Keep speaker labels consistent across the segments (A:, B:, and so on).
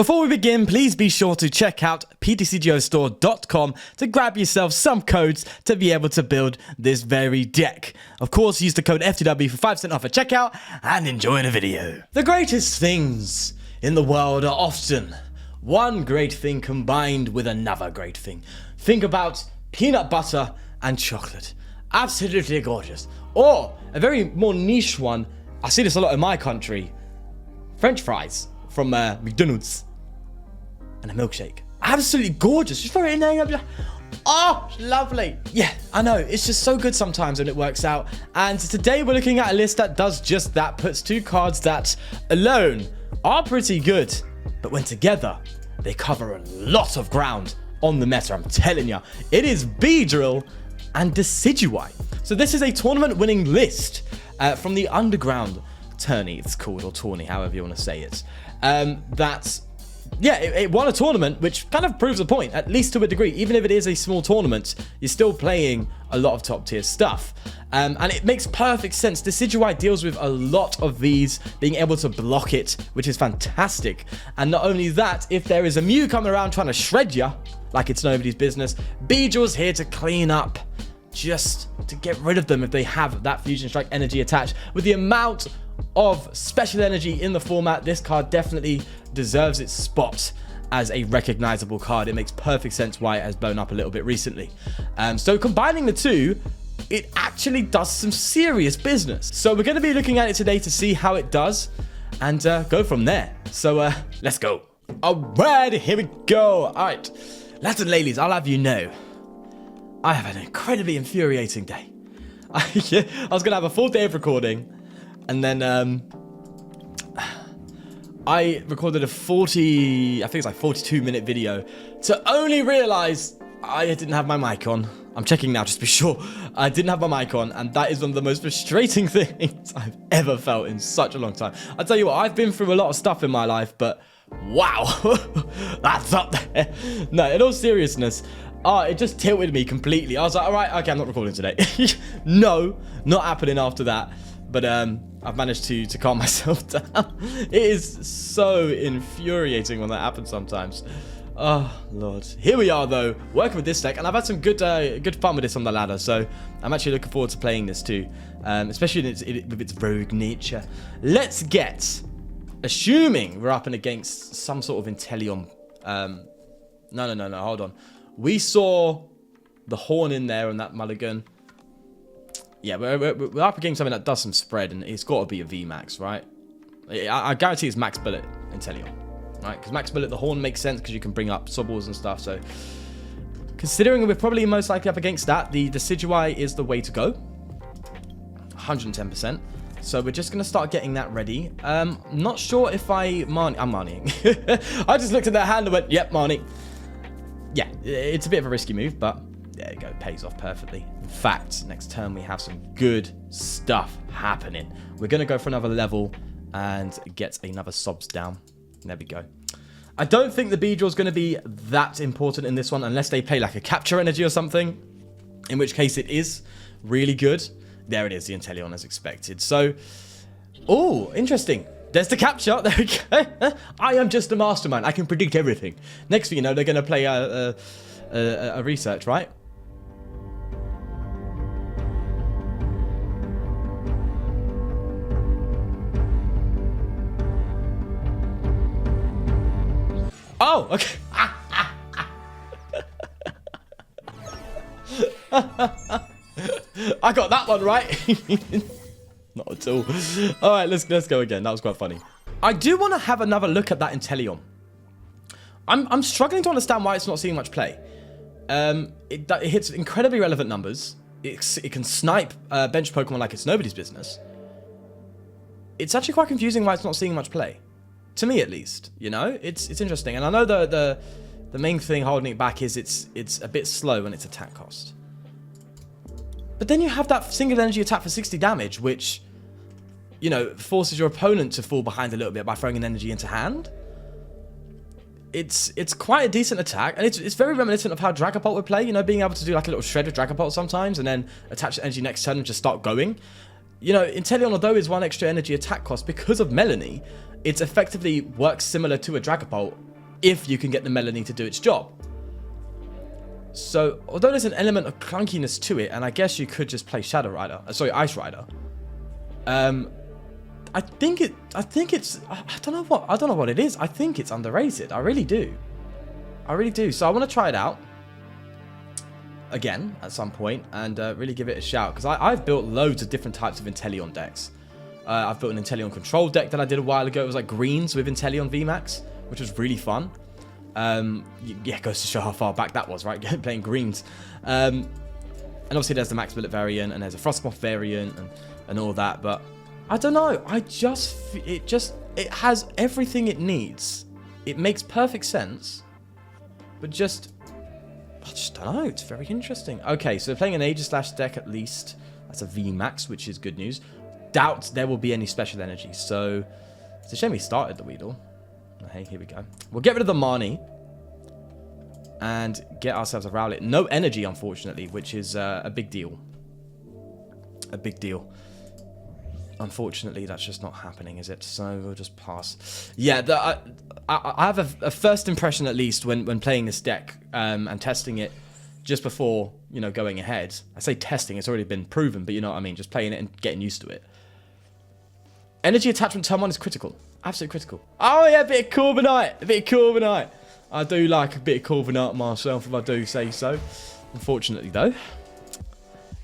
A: Before we begin, please be sure to check out ptcgostore.com to grab yourself some codes to be able to build this very deck. Of course, use the code FTW for 5% off at checkout and enjoy the video. The greatest things in the world are often one great thing combined with another great thing. Think about peanut butter and chocolate. Absolutely gorgeous. Or a very more niche one, I see this a lot in my country, French fries from McDonald's. And a milkshake. Absolutely gorgeous. Just throw it in there. Oh, lovely. Yeah, I know. It's just so good sometimes when it works out. And today we're looking at a list that does just that. Puts two cards that alone are pretty good. But when together, they cover a lot of ground on the meta. I'm telling you. It is Beedrill and Ptcgo. So this is a tournament-winning list from the Underground tourney, it's called, or tourney, however you want to say it. It won a tournament, which kind of proves the point, at least to a degree. Even if it is a small tournament, you're still playing a lot of top-tier stuff. And it makes perfect sense. Ptcgo deals with a lot of these, being able to block it, which is fantastic. And not only that, if there is a Mew coming around trying to shred you, like it's nobody's business, Beedrill's here to clean up, just to get rid of them if they have that Fusion Strike energy attached. With the amount of special energy in the format, this card definitely deserves its spot as a recognizable card. It makes perfect sense why it has blown up a little bit recently. So combining the two, it actually does some serious business. So we're going to be looking at it today to see how it does and go from there. So let's go. Alright, here we go. Alright, lads and ladies, I'll have you know, I have an incredibly infuriating day. I was going to have a full day of recording, and then I recorded a 42-minute video to only realize I didn't have my mic on. I'm checking now just to be sure. I didn't have my mic on, and that is one of the most frustrating things I've ever felt in such a long time. I'll tell you what, I've been through a lot of stuff in my life, but wow, that's up there. No, in all seriousness, it just tilted me completely. I was like, all right, okay, I'm not recording today. No, not happening after that. But I've managed to calm myself down. It is so infuriating when that happens sometimes. Oh, Lord. Here we are, though, working with this deck. And I've had some good fun with this on the ladder. So I'm actually looking forward to playing this too. Especially with its rogue nature. Let's get, assuming we're up and against some sort of Inteleon. No, hold on. We saw the Horn in there and that Mulligan. Yeah, we're up against something that does some spread, and it's got to be a VMAX, right? I guarantee it's Max Bullet Inteleon, right? Because Max Bullet, the Horn makes sense because you can bring up Sobbles and stuff. So, considering we're probably most likely up against that, the Ptcgo is the way to go. 110%. So we're just going to start getting that ready. Not sure if I'm Marnieing. I just looked at that hand and went, yep, Marnie. Yeah, it's a bit of a risky move, but there you go, pays off perfectly. In fact, next turn we have some good stuff happening. We're going to go for another level and get another Sobs down. There we go. I don't think the Beedrill is going to be that important in this one unless they play like a capture energy or something, in which case it is really good. There it is, the Inteleon as expected. So, oh, interesting. There's the capture. There we go. I am just a mastermind. I can predict everything. Next thing you know, they're going to play a research, right? Oh, okay. I got that one right. Not at all. All right, let's go again. That was quite funny. I do want to have another look at that Inteleon. I'm struggling to understand why it's not seeing much play. It hits incredibly relevant numbers. It can snipe bench Pokemon like it's nobody's business. It's actually quite confusing why it's not seeing much play. To me, at least. You know, it's interesting. And I know the main thing holding it back is it's a bit slow when its attack cost. But then you have that single energy attack for 60 damage, which, you know, forces your opponent to fall behind a little bit by throwing an energy into hand. It's quite a decent attack, and it's very reminiscent of how Dragapult would play, you know, being able to do like a little shred with Dragapult sometimes, and then attach the energy next turn and just start going. You know, Inteleon, although is one extra energy attack cost, because of Melanie, it effectively works similar to a Dragapult if you can get the Melanie to do its job. So, although there's an element of clunkiness to it, and I guess you could just play Shadow Rider, sorry, Ice Rider. I think it's, I don't know what it is. I think it's underrated. I really do. So I want to try it out again at some point and really give it a shout, because I've built loads of different types of Inteleon decks. I've built an Inteleon control deck that I did a while ago. It was like greens with Inteleon VMAX, which was really fun. Yeah, it goes to show how far back that was, right? Playing greens. And obviously there's the Max Bullet variant, and there's a Frostmoth variant, and all that. But I don't know. It has everything it needs. It makes perfect sense. But I just don't know. It's very interesting. Okay, so playing an Aegislash deck at least. That's a VMAX, which is good news. Doubt there will be any special energy. So it's a shame we started the Weedle. Hey, here we go. We'll get rid of the Marnie and get ourselves a Rowlet. No energy, unfortunately, which is a big deal. A big deal. Unfortunately, that's just not happening, is it? So we'll just pass. Yeah, I have a first impression, at least, when playing this deck and testing it just before, you know, going ahead. I say testing, it's already been proven, but you know what I mean. Just playing it and getting used to it. Energy attachment turn 1 is critical. Absolutely critical. Oh, yeah, a bit of Corviknight. I do like a bit of Corviknight myself, if I do say so. Unfortunately, though,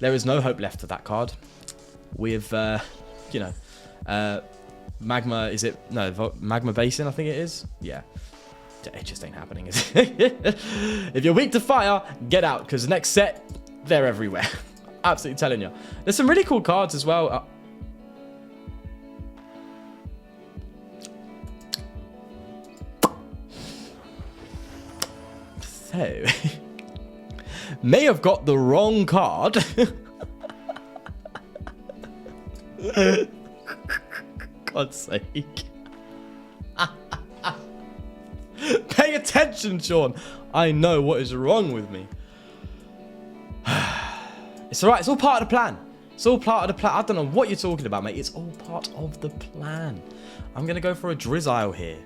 A: there is no hope left for that card. With, you know, Magma, is it? No, Magma Basin, I think it is. Yeah. It just ain't happening, is it? If you're weak to fire, get out, because the next set, they're everywhere. Absolutely telling you. There's some really cool cards as well. So, may have got the wrong card. God's sake. Pay attention, Sean. I know what is wrong with me. It's alright. It's all part of the plan. It's all part of the plan. I don't know what you're talking about, mate. It's all part of the plan. I'm going to go for a Drizzile here.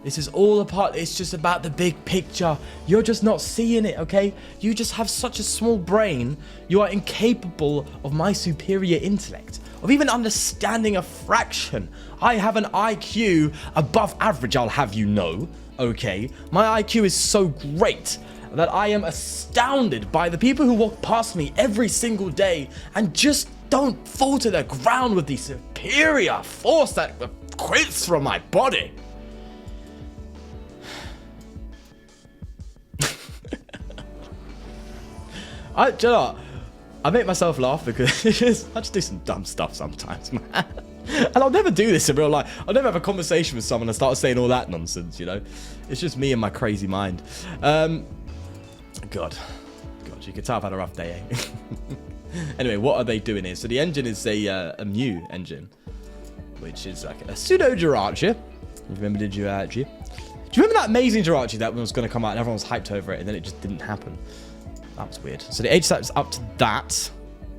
A: This is all a part. It's just about the big picture. You're just not seeing it, okay? You just have such a small brain. You are incapable of my superior intellect, of even understanding a fraction. I have an IQ above average, I'll have you know, okay? My IQ is so great that I am astounded by the people who walk past me every single day and just don't fall to the ground with the superior force that quits from my body. Do you know what? I make myself laugh because I just do some dumb stuff sometimes, man. And I'll never do this in real life. I'll never have a conversation with someone and start saying all that nonsense, you know? It's just me and my crazy mind. God, you can tell I've had a rough day, eh? Anyway, what are they doing here? So the engine is a Mew engine, which is like a pseudo Jirachi. You remember the Jirachi? Do you remember that amazing Jirachi that was going to come out and everyone was hyped over it and then it just didn't happen? That was weird. So the Aegislash is up to that.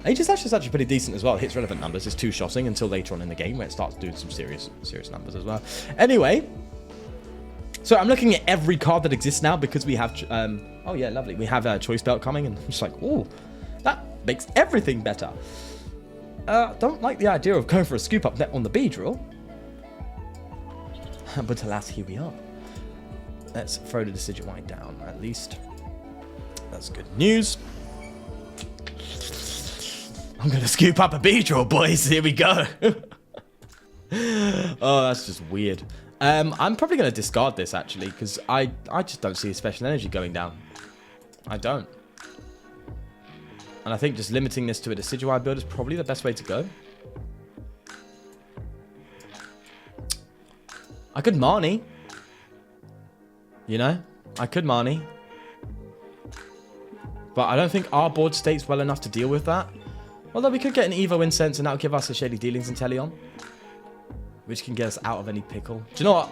A: Aegislash is actually pretty decent as well. It hits relevant numbers. It's two-shotting until later on in the game where it starts doing some serious numbers as well. Anyway, so I'm looking at every card that exists now because we have... oh, yeah, lovely. We have Choice Belt coming and I'm just like, ooh, that makes everything better. Don't like the idea of going for a scoop-up net on the Beedrill. But alas, here we are. Let's throw the Decidueye down, at least. That's good news. I'm going to scoop up a Beedrill, boys. Here we go. Oh, that's just weird. I'm probably going to discard this, actually, because I just don't see a special energy going down. I don't. And I think just limiting this to a Decidueye build is probably the best way to go. I could Marnie. You know? I could Marnie. But I don't think our board states well enough to deal with that. Although we could get an Evo Incense and that'll give us a Shady Dealings Inteleon, which can get us out of any pickle. Do you know what?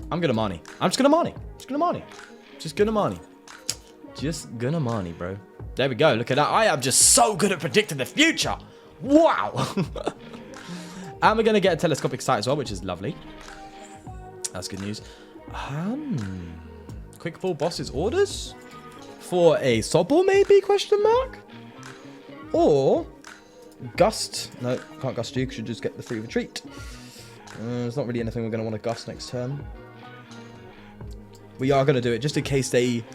A: I'm gonna Marnie. I'm just gonna Marnie. Just gonna Marnie. Just gonna Marnie. Just gonna Marnie, bro. There we go. Look at that. I am just so good at predicting the future. Wow. And we're gonna get a Telescopic Sight as well, which is lovely. That's good news. Quick ball boss's orders? For a Sobble maybe, question mark? Or Gust. No, can't Gust you, because you just get the free retreat. There's not really anything we're going to want to Gust next turn. We are going to do it just in case they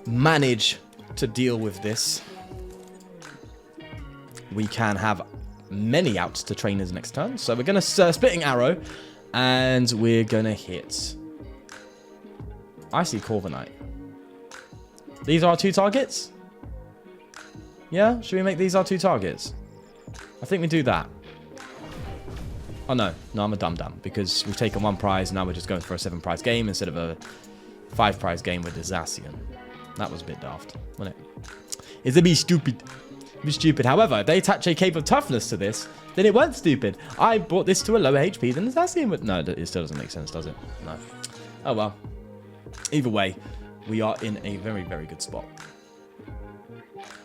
A: manage to deal with this. We can have many outs to trainers next turn. So we're going to Splitting Arrow, and we're going to hit Icy Corviknight. These are our 2 targets? Yeah? Should we make these our 2 targets? I think we do that. Oh, no. No, I'm a dum-dum. Because we've taken 1 prize, and now we're just going for a 7-prize game instead of a 5-prize game with the Zacian. That was a bit daft, wasn't it? It's a bit stupid. A bit stupid. However, if they attach a Cape of Toughness to this, then it weren't stupid. I brought this to a lower HP than the Zacian would. No, it still doesn't make sense, does it? No. Oh, well. Either way, we are in a very, very good spot.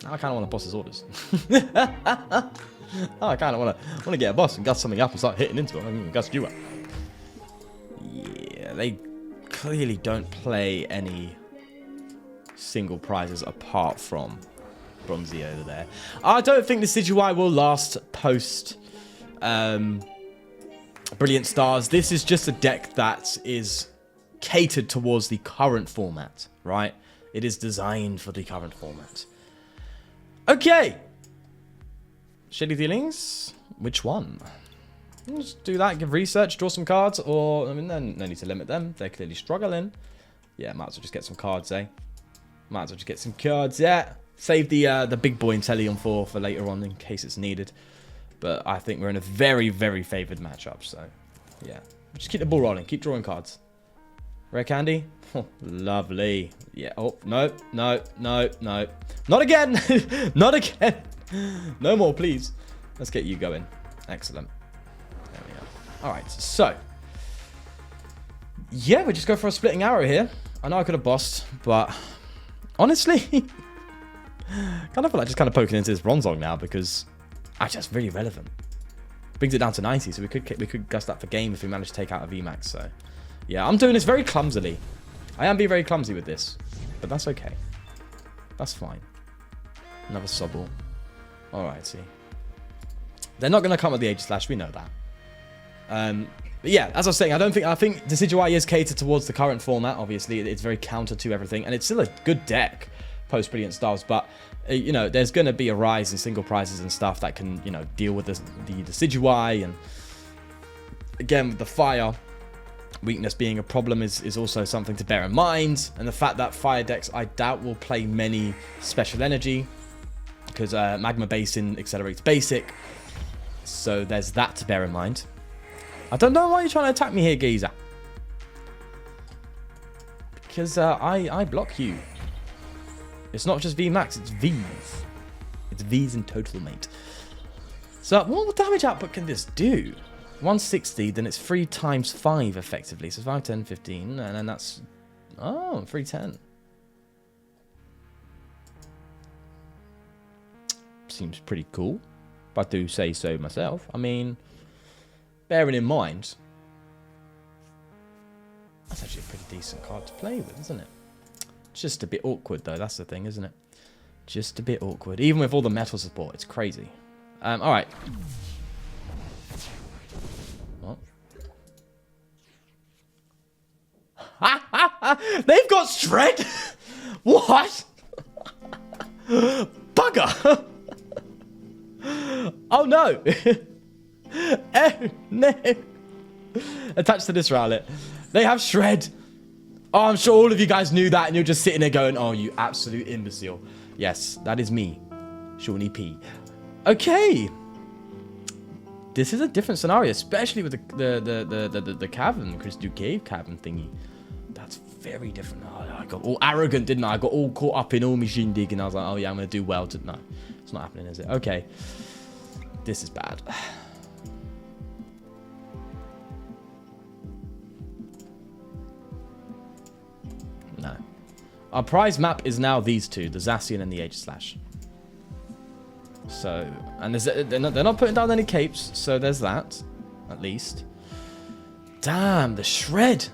A: Now I kind of want to boss his orders. I kind of want to get a boss and gust something up and start hitting into him. I'm going to gust you up. Yeah, they clearly don't play any single prizes apart from Bronzy over there. I don't think the Decidueye will last post Brilliant Stars. This is just a deck that is catered towards the current format, right? It is designed for the current format. Okay. Shady Dealings? Which one? Just do that, give research, draw some cards, or, I mean, no need to limit them. They're clearly struggling. Yeah, might as well just get some cards, eh? Might as well just get some cards, yeah. Save the big boy Inteleon for later on in case it's needed. But I think we're in a very, very favoured matchup, so, yeah. Just keep the ball rolling, keep drawing cards. Rare candy? Oh, lovely. Yeah, oh, no. Not again! Not again! No more, please. Let's get you going. Excellent. There we go. Alright, so. Yeah, we just go for a Splitting Arrow here. I know I could have bossed, but honestly, kind of feel like just kind of poking into this Bronzong now because actually that's really relevant. Brings it down to 90, so we could gust that for game if we manage to take out a VMAX. So yeah, I'm doing this very clumsily. I am being very clumsy with this, but that's okay. That's fine. Another Sobble. Alrighty. They're not going to come with the Age Slash, we know that. But yeah, as I was saying, I think Decidueye is catered towards the current format, obviously. It's very counter to everything, and it's still a good deck post Brilliant Stars, but, you know, there's going to be a rise in single prizes and stuff that can, you know, deal with the Decidueye, and again, with the fire weakness being a problem is also something to bear in mind, and the fact that fire decks, I doubt, will play many special energy, because Magma Basin accelerates basic, so there's that to bear in mind. I don't know why you're trying to attack me here, geezer. Because I block you. It's not just VMAX, it's Vs. It's Vs in total, mate. So what damage output can this do? 160, then it's 3 times 5 effectively. So 5, 10, 15, and then that's... Oh, 310. Seems pretty cool, if I do say so myself. I mean, bearing in mind, that's actually a pretty decent card to play with, isn't it? Just a bit awkward, though. That's the thing, isn't it? Just a bit awkward. Even with all the metal support, it's crazy. All right. What? They've got Shred? What? Bugger! Oh no! Oh no! Attached to this rowlet, they have Shred. Oh, I'm sure all of you guys knew that, and you're just sitting there going, "Oh, you absolute imbecile." Yes, that is me, Shawnee P. Okay, this is a different scenario, especially with the cavern, Crystal Cave cavern thingy. That's very different. Oh, I got all arrogant, didn't I? I got all caught up in all my shindig, and I was like, "Oh yeah, I'm gonna do well." No, it's not happening, is it? Okay. This is bad. No. Our prize map is now these two, the Zacian and the Age Slash. So, and they're not putting down any capes, so there's that, at least. Damn, the shred.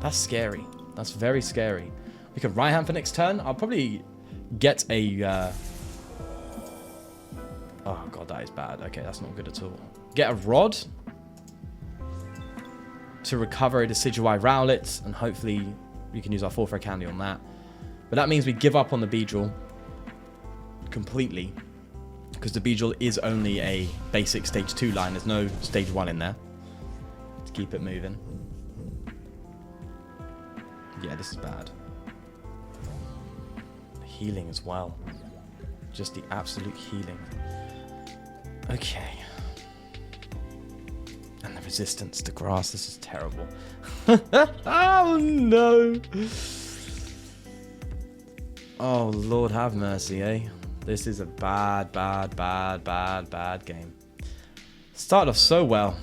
A: That's scary. That's very scary. We can right hand for next turn. I'll probably get a... Oh, God, that is bad. Okay, that's not good at all. Get a rod to recover a Decidueye Rowlet, and hopefully we can use our 4 candy on that. But that means we give up on the Beedrill completely, because the Beedrill is only a basic stage 2 line. There's no stage 1 in there to keep it moving. Yeah, this is bad. Healing as well. Just the absolute healing. Okay. And the resistance to grass. This is terrible. Oh, no. Oh, Lord have mercy, eh? This is a bad, bad, bad, bad, bad game. Started off so well.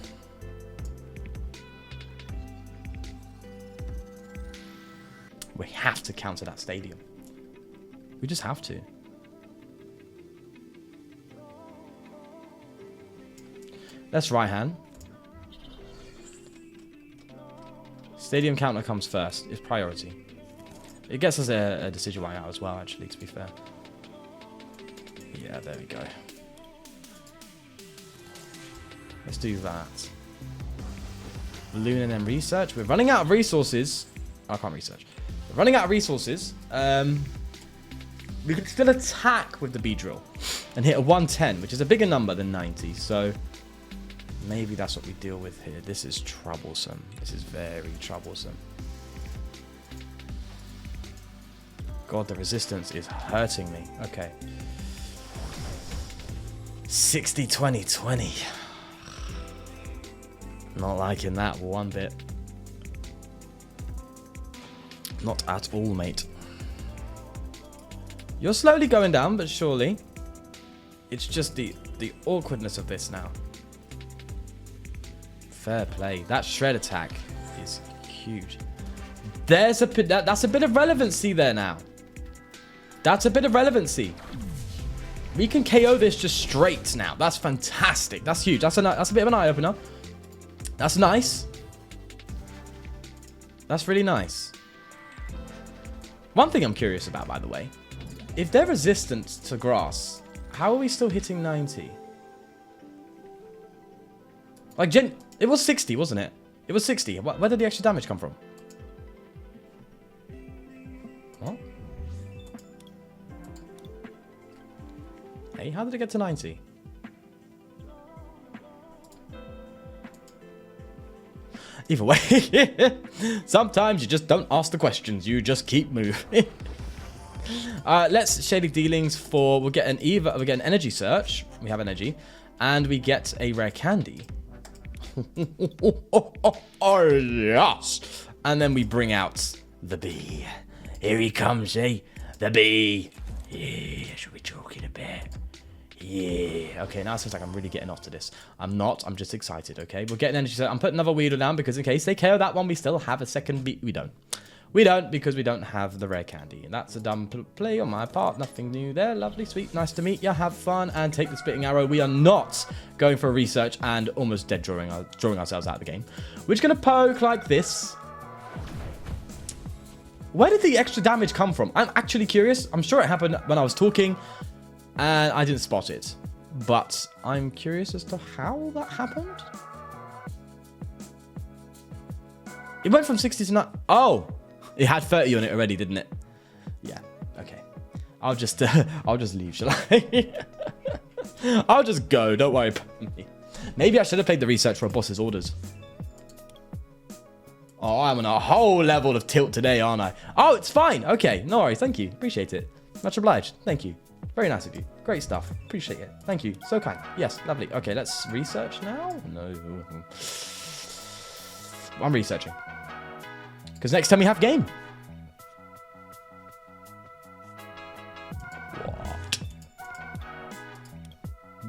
A: We have to counter that stadium. We just have to. Let's right hand. Stadium counter comes first. It's priority. It gets us a Decidueye out as well, actually, to be fair. Yeah, there we go. Let's do that. Balloon and then research. We're running out of resources. Oh, I can't research. We're running out of resources. We can still attack with the Beedrill and hit a 110, which is a bigger number than 90. So maybe that's what we deal with here. This is troublesome. This is very troublesome. God, the resistance is hurting me. Okay. 60, 20, 20. Not liking that one bit. Not at all, mate. You're slowly going down, but surely. It's just the awkwardness of this now. Fair play. That shred attack is huge. There's that's a bit of relevancy there now. That's a bit of relevancy. We can KO this just straight now. That's fantastic. That's huge. That's a bit of an eye-opener. That's nice. That's really nice. One thing I'm curious about, by the way. If they're resistant to grass, how are we still hitting 90? Like, it was 60, wasn't it? It was 60. Where did the extra damage come from? What? Hey, how did it get to 90? Either way, sometimes you just don't ask the questions. You just keep moving. Let's shady dealings for. We'll get an energy search. We have energy, and we get a rare candy. Oh yes! And then we bring out the bee. Here he comes, eh? The bee. Yeah, should we talk in a bit? Yeah. Okay, now it seems like I'm really getting off to this. I'm not. I'm just excited, okay? We'll get an energy set. I'm putting another Weedle down because in case they KO that one, we still have a second beat. We don't. We don't because we don't have the rare candy. And that's a dumb play on my part. Nothing new there. Lovely, sweet. Nice to meet you. Have fun and take the spitting arrow. We are not going for a research and almost dead drawing ourselves out of the game. We're just going to poke like this. Where did the extra damage come from? I'm actually curious. I'm sure it happened when I was talking and I didn't spot it. But I'm curious as to how that happened. It went from 60 to 9. Oh, it had 30 on it already, didn't it? Yeah. Okay. I'll just leave, shall I? I'll just go. Don't worry about me. Maybe I should have played the research for a boss's orders. Oh, I'm on a whole level of tilt today, aren't I? Oh, it's fine. Okay. No worries. Thank you. Appreciate it. Much obliged. Thank you. Very nice of you. Great stuff. Appreciate it. Thank you. So kind. Yes. Lovely. Okay. Let's research now. No. I'm researching. Because next time we have game.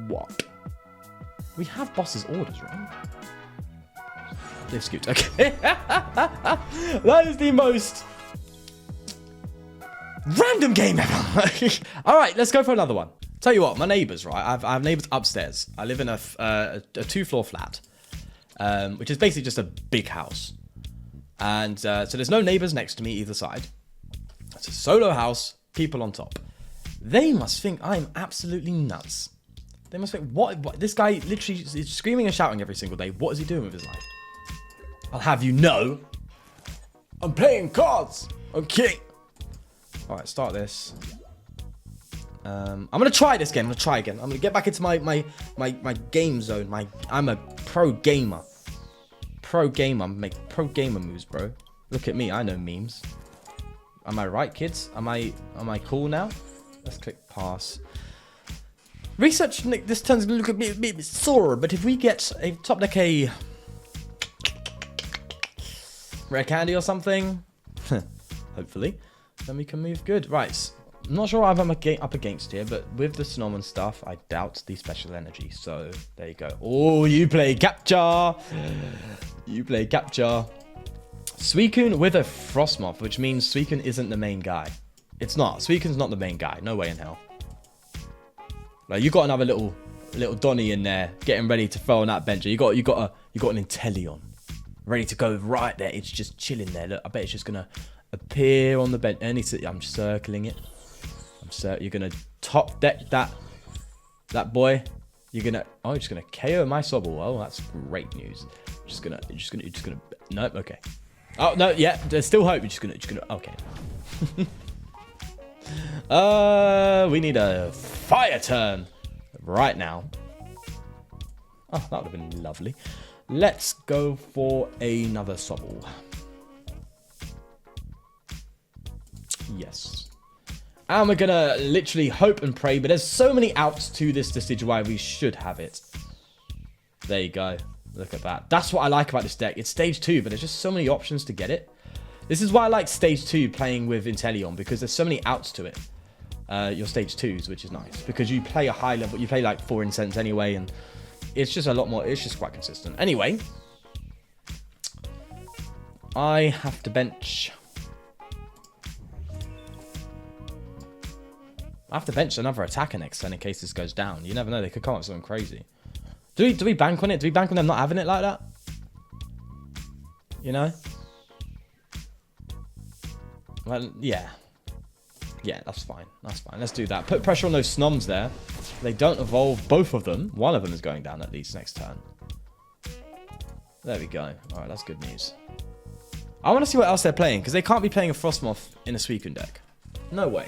A: What? We have boss's orders, right? Live scoot. Okay. That is the most random game ever. All right, let's go for another one. Tell you what, my neighbours, right? I have neighbours upstairs. I live in a 2-floor flat, which is basically just a big house. And so there's no neighbours next to me either side. It's a solo house, people on top. They must think I'm absolutely nuts. They must think, what this guy literally is screaming and shouting every single day. What is he doing with his life? I'll have you know, I'm playing cards. Okay. All right, start this. I'm gonna try this game. I'm gonna try again. I'm gonna get back into my game zone. I'm a pro gamer. Pro gamer. Make pro gamer moves, bro. Look at me. I know memes. Am I right, kids? Am I cool now? Let's click pass. Research, Nick, this turns to look a bit sore, but if we get a top deck a rare candy or something, hopefully, then we can move good. Right. I'm not sure what I'm up against here, but with the Snom stuff, I doubt the special energy. So there you go. Oh, you play capture. You play capture. Suicune with a Frostmoth, which means Suicune isn't the main guy. It's not. Suicune's not the main guy. No way in hell. Like, you got another little Donny in there, getting ready to throw on that bench. You got an Inteleon, ready to go right there. It's just chilling there. Look, I bet it's just gonna appear on the bench. I'm circling it. You're gonna top deck that boy. You're just gonna KO my Sobble. Well, that's great news. You're just gonna. Nope. Okay. Oh no. Yeah. There's still hope. You're just gonna. Okay. We need a fire turn right now. Oh, that would have been lovely. Let's go for another Sobble. Yes. And we're gonna literally hope and pray, but there's so many outs to this Decidueye, we should have it. There you go. Look at that. That's what I like about this deck. It's stage 2, but there's just so many options to get it. This is why I like stage 2 playing with Inteleon, because there's so many outs to it. Your stage 2s, which is nice, because you play a high level, you play like 4 Incense anyway, and it's just a lot more, it's just quite consistent. Anyway, I have to bench. I have to bench another attacker next turn in case this goes down. You never know, they could come up with something crazy. Do we bank on it? Do we bank on them not having it like that? You know? Well, yeah. Yeah, that's fine. That's fine. Let's do that. Put pressure on those Snoms there. They don't evolve both of them. One of them is going down at least next turn. There we go. All right, that's good news. I want to see what else they're playing, because they can't be playing a Frostmoth in a Suicune deck. No way.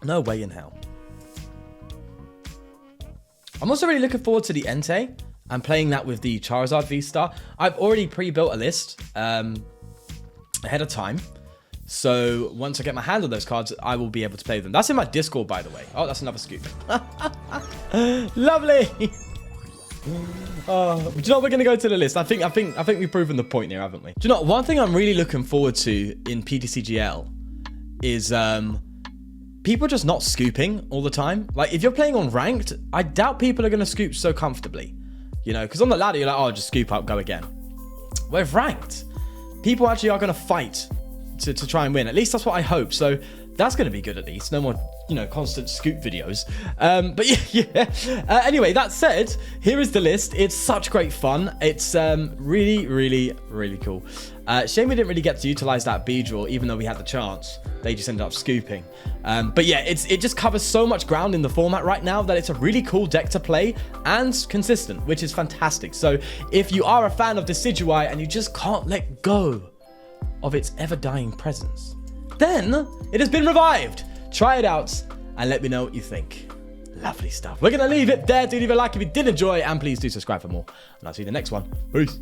A: No way in hell. I'm also really looking forward to the Entei and playing that with the Charizard V-Star. I've already pre-built a list ahead of time. So once I get my hand on those cards, I will be able to play them. That's in my Discord, by the way. Oh, that's another scoop. Lovely. Oh, do you know what? We're going to go to the list. I think we've proven the point here, haven't we? Do you know what? One thing I'm really looking forward to in Ptcgl is people just not scooping all the time. Like, if you're playing on ranked, I doubt people are going to scoop so comfortably. You know, because on the ladder, you're like, oh, just scoop up, go again. With ranked, people actually are going to fight to try and win. At least that's what I hope. So that's going to be good at least. No more, you know, constant scoop videos. But yeah. Anyway, that said, here is the list. It's such great fun. It's really, really, really cool. Shame we didn't really get to utilize that B-draw, even though we had the chance. They just ended up scooping. But yeah, it just covers so much ground in the format right now that it's a really cool deck to play and consistent, which is fantastic. So if you are a fan of Decidueye and you just can't let go of its ever-dying presence, then it has been revived. Try it out and let me know what you think. Lovely stuff. We're going to leave it there. Do leave a like if you did enjoy, and please do subscribe for more. And I'll see you in the next one. Peace.